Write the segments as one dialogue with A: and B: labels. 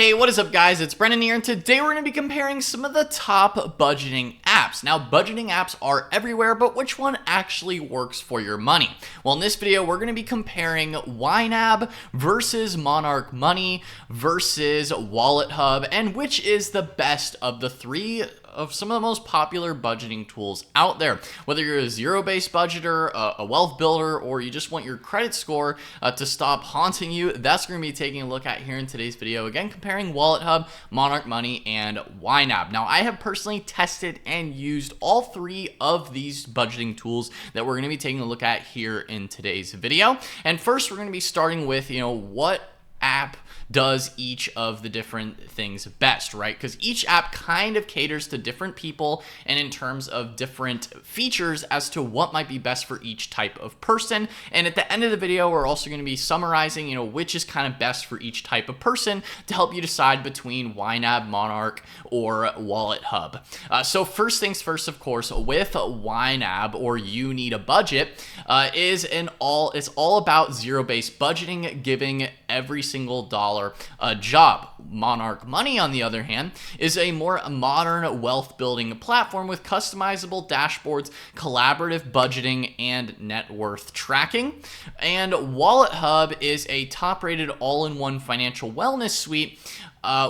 A: Hey, what is up guys? It's Brendan here, and today we're going to be comparing some of the top budgeting apps. Now, budgeting apps are everywhere, but which one actually works for your money? Well, in this video, we're going to be comparing YNAB versus Monarch Money versus WalletHub, and which is the best of the three of some of the most popular budgeting tools out there. Whether you're a zero-based budgeter, a wealth builder, or you just want your credit score to stop haunting you, that's going to be taking a look at here in today's video. Again, comparing WalletHub, Monarch Money, and YNAB. Now, I have personally tested and used all three of these budgeting tools that we're going to be taking a look at here in today's video. And first, we're going to be starting with, what app does each of the different things best, right? Because each app kind of caters to different people and in terms of different features as to what might be best for each type of person. And at the end of the video, we're also going to be summarizing, which is kind of best for each type of person to help you decide between YNAB, Monarch, or WalletHub. So first things first, of course, with YNAB, or You Need a Budget, it's all about zero-based budgeting, giving every single dollar a job. Monarch Money, on the other hand, is a more modern wealth building platform with customizable dashboards, collaborative budgeting, and net worth tracking. And WalletHub is a top-rated all-in-one financial wellness suite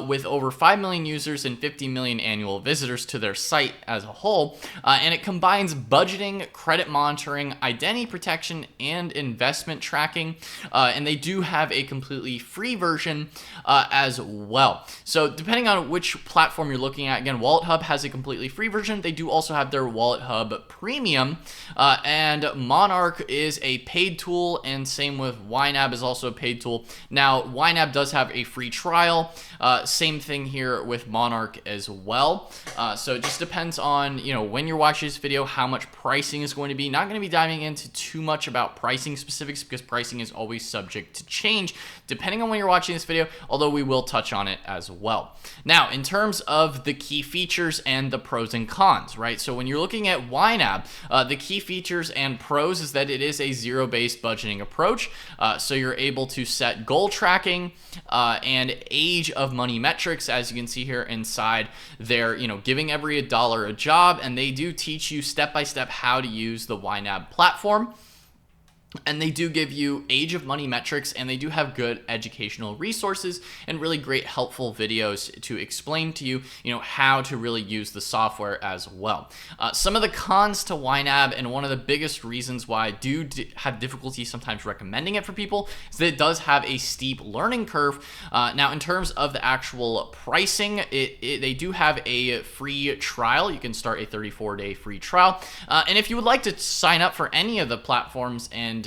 A: with over 5 million users and 50 million annual visitors to their site as a whole. And it combines budgeting, credit monitoring, identity protection, and investment tracking. And they do have a completely free version as well. So depending on which platform you're looking at, again, WalletHub has a completely free version. They do also have their WalletHub Premium. And Monarch is a paid tool, and same with YNAB is also a paid tool. Now, YNAB does have a free trial. Same thing here with Monarch as well. So it just depends on, when you're watching this video, how much pricing is going to be. Not going to be diving into too much about pricing specifics because pricing is always subject to change depending on when you're watching this video, although we will touch on it as well. Now, in terms of the key features and the pros and cons, right? So when you're looking at YNAB, the key features and pros is that it is a zero-based budgeting approach. So you're able to set goal tracking and age of money metrics, as you can see here inside. They're giving every dollar a job, and they do teach you step by step how to use the YNAB platform. And they do give you age of money metrics, and they do have good educational resources and really great helpful videos to explain to you, how to really use the software as well. Some of the cons to YNAB, and one of the biggest reasons why I do have difficulty sometimes recommending it for people, is that it does have a steep learning curve. Now, in terms of the actual pricing, they do have a free trial. You can start a 34-day free trial. And if you would like to sign up for any of the platforms and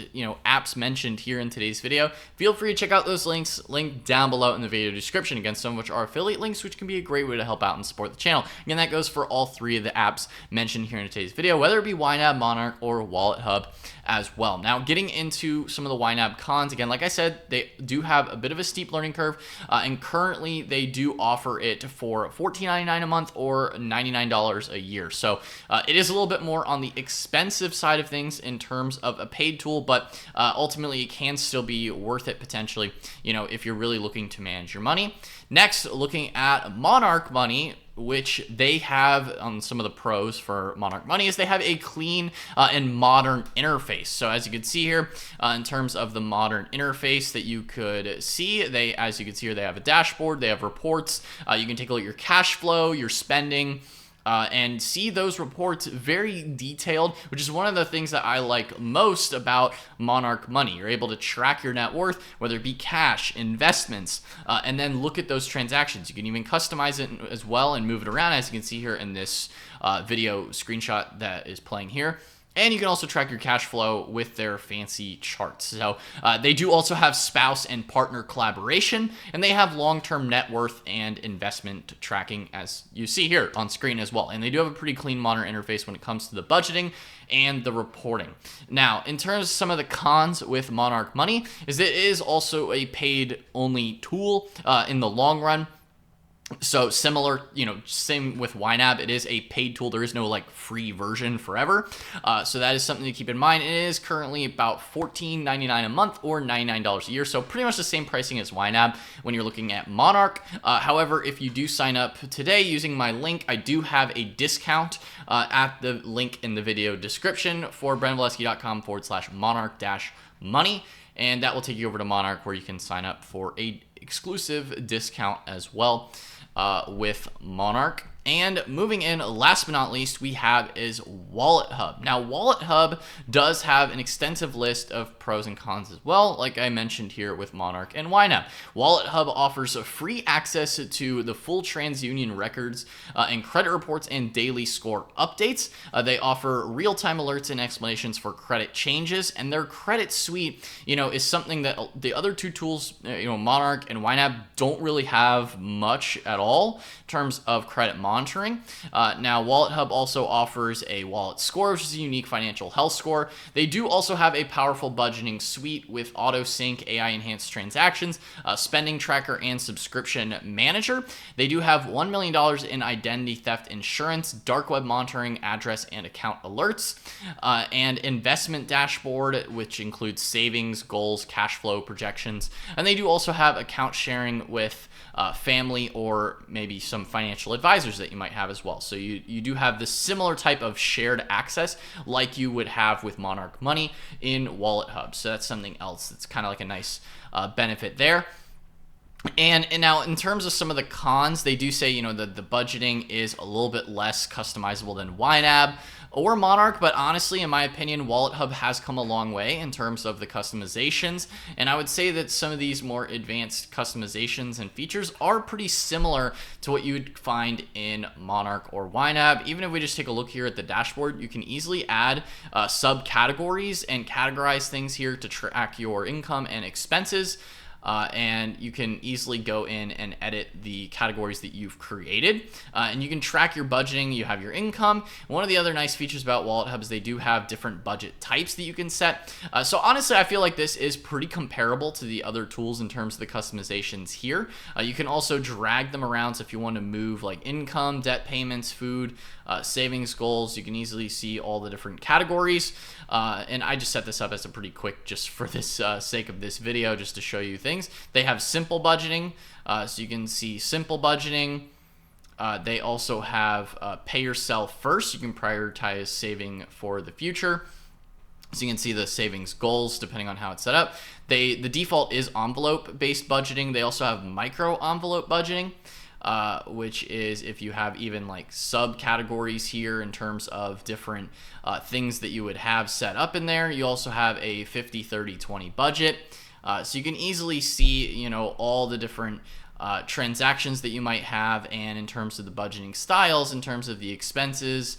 A: apps mentioned here in today's video, feel free to check out those links linked down below in the video description. Again, some of which are affiliate links, which can be a great way to help out and support the channel. Again, that goes for all three of the apps mentioned here in today's video, whether it be YNAB, Monarch, or WalletHub as well. Now, getting into some of the YNAB cons, again, like I said, they do have a bit of a steep learning curve, and currently they do offer it for $14.99 a month or $99 a year. So it is a little bit more on the expensive side of things in terms of a paid tool, but ultimately it can still be worth it potentially, if you're really looking to manage your money. Next, looking at Monarch Money, which they have on some of the pros for Monarch Money, is they have a clean and modern interface. So as you can see here, in terms of the modern interface that you could see, as you can see here, they have a dashboard, they have reports. You can take a look at your cash flow, your spending, and see those reports very detailed, which is one of the things that I like most about Monarch Money. You're able to track your net worth, whether it be cash, investments, and then look at those transactions. You can even customize it as well and move it around, as you can see here in this video screenshot that is playing here. And you can also track your cash flow with their fancy charts. So they do also have spouse and partner collaboration, and they have long-term net worth and investment tracking, as you see here on screen as well. And they do have a pretty clean, modern interface when it comes to the budgeting and the reporting. Now, in terms of some of the cons with Monarch Money, is that it is also a paid-only tool in the long run. So similar, same with YNAB. It is a paid tool. There is no like free version forever. So that is something to keep in mind. It is currently about $14.99 a month or $99 a year. So pretty much the same pricing as YNAB when you're looking at Monarch. However, if you do sign up today using my link, I do have a discount at the link in the video description for brandonvalesky.com/monarch-money. And that will take you over to Monarch, where you can sign up for a exclusive discount as well with Monarch. And moving in, last but not least, we have is WalletHub. Now, WalletHub does have an extensive list of pros and cons as well, like I mentioned here with Monarch and YNAB. WalletHub offers free access to the full TransUnion records and credit reports and daily score updates. They offer real-time alerts and explanations for credit changes, and their credit suite, is something that the other two tools, Monarch and YNAB, don't really have much at all in terms of credit monitoring. Now, WalletHub also offers a wallet score, which is a unique financial health score. They do also have a powerful budgeting suite with auto sync, AI enhanced transactions, spending tracker, and subscription manager. They do have $1 million in identity theft insurance, dark web monitoring, address and account alerts, and investment dashboard, which includes savings, goals, cash flow projections. And they do also have account sharing with family or maybe some financial advisors that you might have as well. So you do have this similar type of shared access like you would have with Monarch Money in WalletHub. So that's something else that's kind of like a nice benefit there. And now in terms of some of the cons, they do say, that the budgeting is a little bit less customizable than YNAB or Monarch, but honestly, in my opinion, WalletHub has come a long way in terms of the customizations, and I would say that some of these more advanced customizations and features are pretty similar to what you would find in Monarch or YNAB. Even if we just take a look here at the dashboard, you can easily add subcategories and categorize things here to track your income and expenses. And you can easily go in and edit the categories that you've created, and you can track your budgeting. You have your income. One of the other nice features about WalletHub is they do have different budget types that you can set. So honestly, I feel like this is pretty comparable to the other tools in terms of the customizations here. You can also drag them around, so if you want to move like income, debt payments, food, savings goals, you can easily see all the different categories. And I just set this up as a pretty quick, just for this sake of this video, just to show you things. They have simple budgeting, so you can see simple budgeting. They also have pay yourself first. You can prioritize saving for the future. So you can see the savings goals depending on how it's set up. The default is envelope-based budgeting. They also have micro envelope budgeting, which is if you have even like subcategories here in terms of different things that you would have set up in there. You also have a 50, 30, 20 budget. So you can easily see, all the different transactions that you might have, and in terms of the budgeting styles, in terms of the expenses,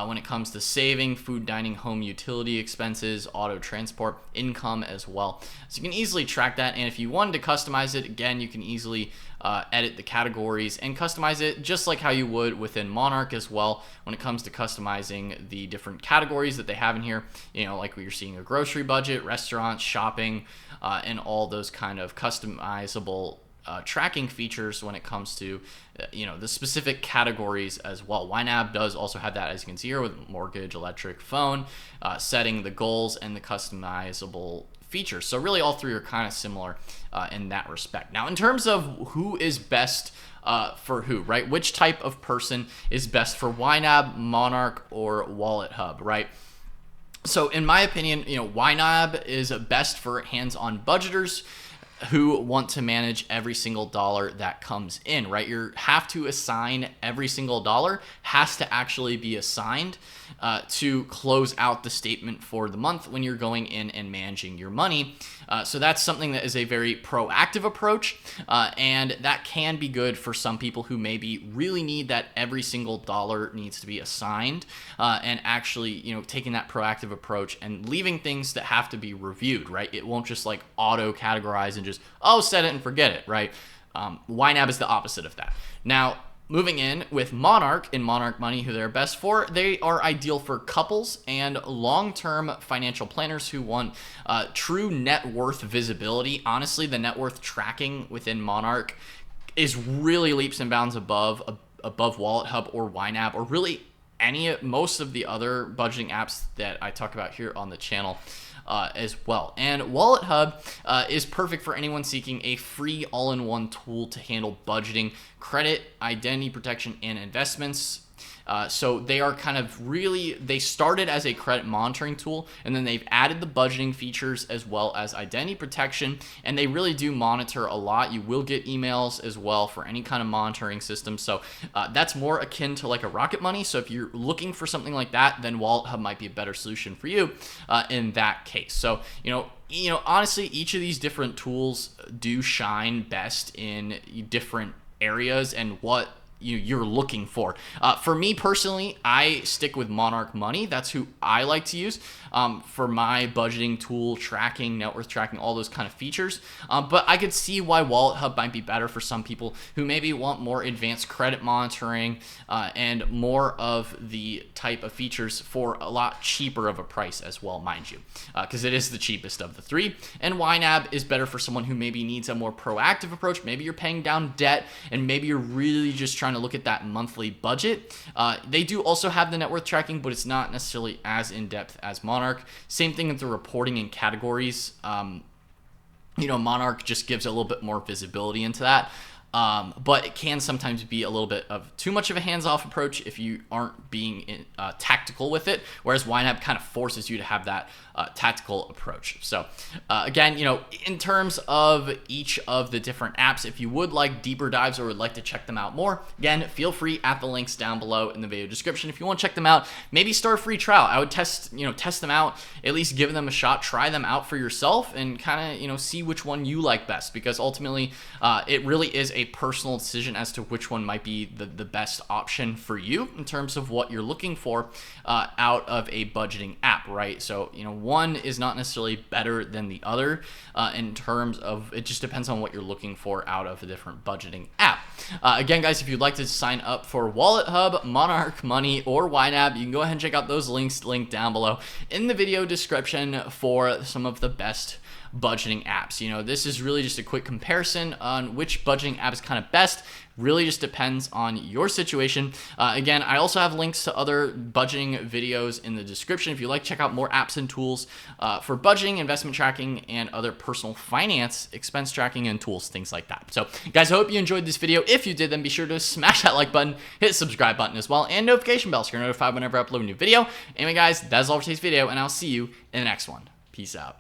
A: when it comes to saving, food, dining, home, utility expenses, auto transport, income as well. So you can easily track that, and if you wanted to customize it, again, you can easily edit the categories and customize it just like how you would within Monarch as well when it comes to customizing the different categories that they have in here, like you're seeing a grocery budget, restaurants, shopping, and all those kind of customizable tracking features when it comes to the specific categories as well. YNAB does also have that, as you can see here, with mortgage, electric, phone, setting the goals and the customizable features. So really all three are kind of similar in that respect. Now in terms of who is best for who, right? Which type of person is best for YNAB, Monarch, or WalletHub, right? So in my opinion, YNAB is best for hands-on budgeters who want to manage every single dollar that comes in, right? You have to assign every single dollar, has to actually be assigned to close out the statement for the month when you're going in and managing your money. So that's something that is a very proactive approach, and that can be good for some people who maybe really need that every single dollar needs to be assigned, and actually, taking that proactive approach and leaving things that have to be reviewed, right? It won't just like auto categorize and just, set it and forget it, right? YNAB is the opposite of that. Now, moving in with Monarch and Monarch Money, who they're best for, they are ideal for couples and long-term financial planners who want true net worth visibility. Honestly, the net worth tracking within Monarch is really leaps and bounds above WalletHub or YNAB, or really most of the other budgeting apps that I talk about here on the channel as well. And WalletHub is perfect for anyone seeking a free all-in-one tool to handle budgeting, credit, identity protection, and investments. So they are kind of they started as a credit monitoring tool, and then they've added the budgeting features as well as identity protection, and they really do monitor a lot. You will get emails as well for any kind of monitoring system. So that's more akin to like a Rocket Money. So if you're looking for something like that, then WalletHub might be a better solution for you in that case. So, honestly, each of these different tools do shine best in different areas and what you're looking for. For me personally, I stick with Monarch Money. That's who I like to use for my budgeting tool, tracking, net worth tracking, all those kind of features. But I could see why WalletHub might be better for some people who maybe want more advanced credit monitoring and more of the type of features for a lot cheaper of a price as well, mind you, because it is the cheapest of the three. And YNAB is better for someone who maybe needs a more proactive approach. Maybe you're paying down debt and maybe you're really just trying to look at that monthly budget. They do also have the net worth tracking, but it's not necessarily as in-depth as Monarch. Same thing with the reporting and categories. Monarch just gives a little bit more visibility into that. But it can sometimes be a little bit of too much of a hands-off approach if you aren't being tactical with it, whereas YNAB kind of forces you to have that tactical approach. So again, in terms of each of the different apps, if you would like deeper dives or would like to check them out more, again, feel free at the links down below in the video description. If you want to check them out, maybe start a free trial. I would test them out, at least give them a shot, try them out for yourself, and kind of see which one you like best, because ultimately it really is a personal decision as to which one might be the best option for you in terms of what you're looking for out of a budgeting app, right? So one is not necessarily better than the other in terms of, it just depends on what you're looking for out of a different budgeting app. Again, guys, if you'd like to sign up for WalletHub, Monarch Money, or YNAB, you can go ahead and check out those links linked down below in the video description for some of the best budgeting apps. This is really just a quick comparison on which budgeting app is kind of best. Really just depends on your situation. Again, I also have links to other budgeting videos in the description. If you like, check out more apps and tools for budgeting, investment tracking, and other personal finance, expense tracking, and tools, things like that. So guys, I hope you enjoyed this video. If you did, then be sure to smash that like button, hit the subscribe button as well, and notification bell so you're notified whenever I upload a new video. Anyway, guys, that's all for today's video, and I'll see you in the next one. Peace out.